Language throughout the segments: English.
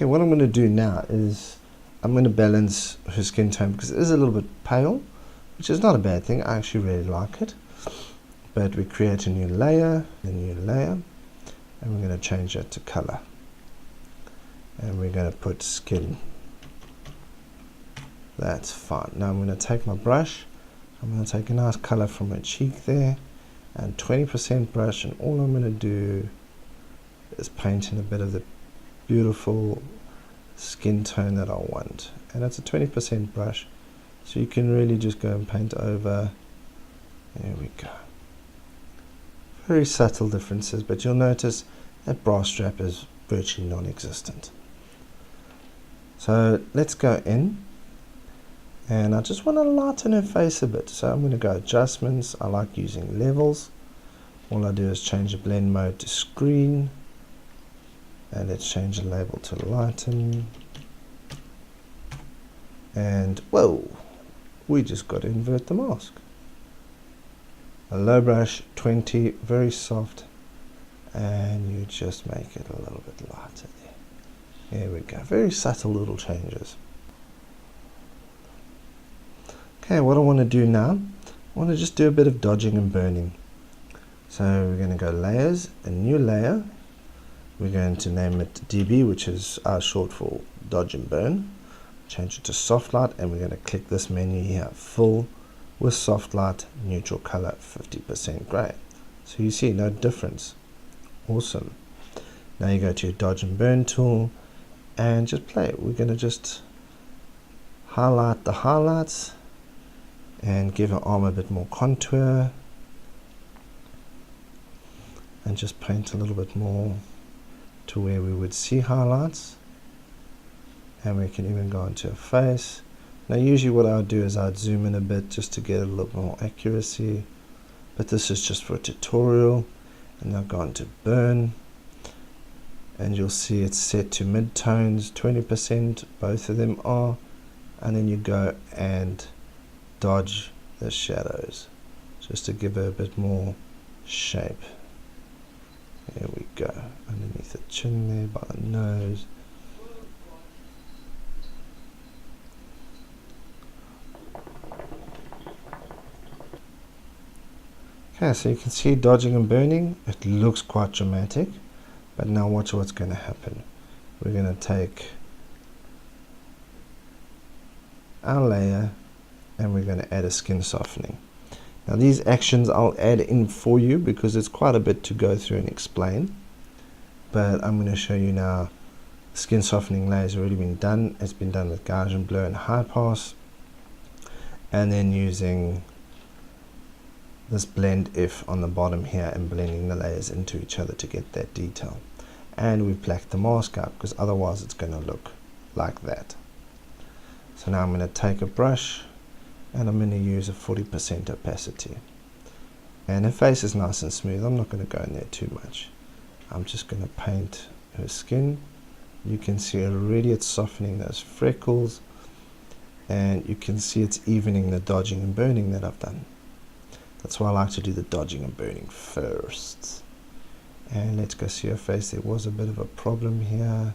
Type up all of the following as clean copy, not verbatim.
Okay, what I'm going to do now is I'm going to balance her skin tone because it is a little bit pale, which is not a bad thing. I actually really like it. But we create a new layer, and we're going to change it to color. And we're going to put skin. That's fine. Now I'm going to take my brush. I'm going to take a nice color from her cheek there, and 20% brush, and all I'm going to do is paint in a bit of the beautiful skin tone that I want. And it's a 20% brush, so you can really just go and paint over. There we go. Very subtle differences, but you'll notice that bra strap is virtually non-existent. So let's go in, and I just want to lighten her face a bit. So I'm going to go adjustments. I like using levels. All I do is change the blend mode to screen, and let's change the label to lighten. And whoa, we just got to invert the mask. A low brush, 20, very soft, and you just make it a little bit lighter there. There we go, very subtle little changes. Okay, what I want to do now, I want to just do a bit of dodging and burning. So we're going to go layers, a new layer. We're going to name it DB, which is short for dodge and burn. Change it to soft light, and we're going to click this menu here, full with soft light, neutral color, 50% gray. So you see no difference. Awesome. Now you go to your dodge and burn tool and just play it. We're going to just highlight the highlights and give our arm a bit more contour, and just paint a little bit more to where we would see highlights. And we can even go into a face. Now usually what I would do is I'd zoom in a bit just to get a little more accuracy, but this is just for a tutorial. And I'll go into burn, and you'll see it's set to mid-tones, 20%, both of them are, and then you go and dodge the shadows just to give her a bit more shape. There we go, underneath the chin there, by the nose. Okay, so you can see dodging and burning. It looks quite dramatic, but now watch what's going to happen. We're going to take our layer and we're going to add a skin softening. Now these actions I'll add in for you because it's quite a bit to go through and explain, but I'm going to show you now. Skin softening layer has already been done. It's been done with Gaussian blur and high pass, and then using this blend if on the bottom here and blending the layers into each other to get that detail. And we've blacked the mask out because otherwise it's going to look like that. So now I'm going to take a brush and I'm going to use a 40% opacity, and her face is nice and smooth. I'm not going to go in there too much. I'm just going to paint her skin. You can see already it's softening those freckles, and you can see it's evening the dodging and burning that I've done. That's why I like to do the dodging and burning first. And let's go see her face. There was a bit of a problem here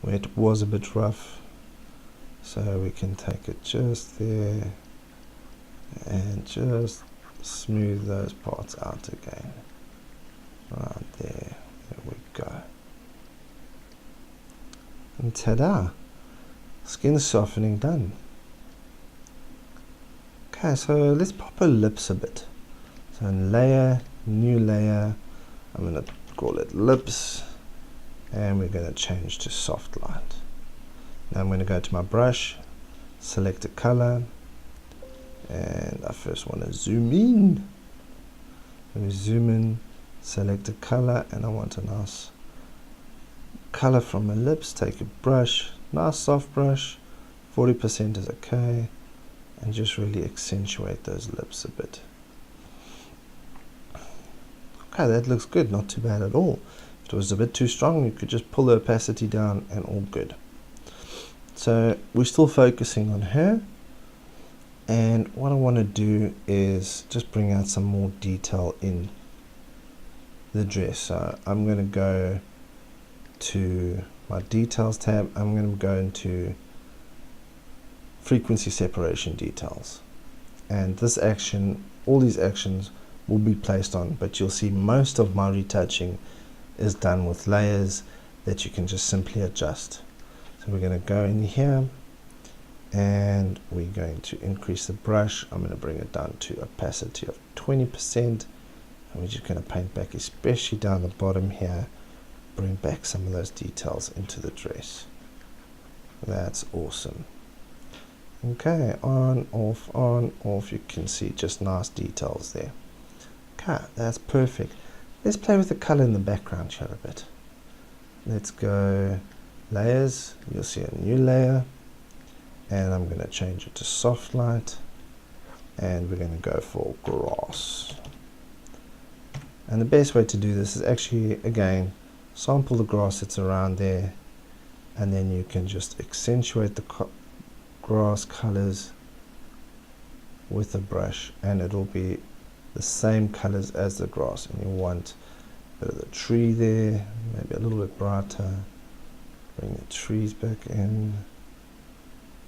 where it was a bit rough, so we can take it just there and just smooth those parts out again. Right there. There we go. And ta-da! Skin softening done. Okay, so let's pop her lips a bit. So in layer, new layer, I'm going to call it lips, and we're going to change to soft light. Now I'm going to go to my brush, select a color, and I first want to zoom in. Let me zoom in, select a color, and I want a nice color from my lips. Take a brush, nice soft brush, 40% is okay, and just really accentuate those lips a bit. Okay, that looks good, not too bad at all. If it was a bit too strong, you could just pull the opacity down and all good. So we're still focusing on her, and what I want to do is just bring out some more detail in the dress. So I'm going to go to my details tab, I'm going to go into frequency separation details, and this action, all these actions will be placed on, but you'll see most of my retouching is done with layers that you can just simply adjust. So we're going to go in here and we're going to increase the brush. I'm going to bring it down to opacity of 20%, and we're just going to paint back, especially down the bottom here, bring back some of those details into the dress. That's awesome. Okay, on, off, you can see just nice details there. Okay, that's perfect. Let's play with the color in the background here a bit. Let's go layers, you'll see a new layer, and I'm going to change it to soft light, and we're going to go for grass. And the best way to do this is actually, again, sample the grass that's around there, and then you can just accentuate the grass colors with a brush, and it'll be the same colors as the grass. And you want a bit of the tree there, maybe a little bit brighter, bring the trees back in,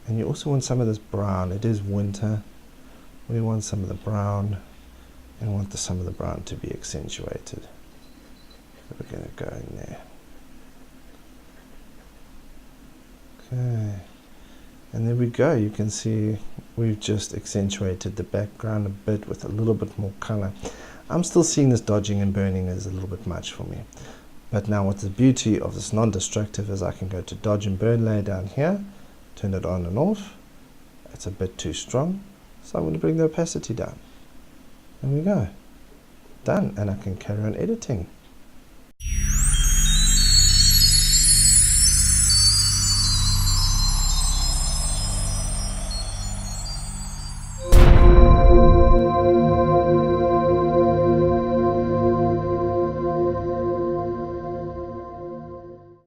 and you also want some of this brown. It is winter, we want some of the brown, and want some of the brown to be accentuated. So we're going to go in there. Okay, and there we go. You can see we've just accentuated the background a bit with a little bit more color. I'm still seeing this dodging and burning is a little bit much for me. But now what's the beauty of this non-destructive is I can go to dodge and burn layer down here, turn it on and off. It's a bit too strong, so I'm going to bring the opacity down. There we go. Done, and I can carry on editing.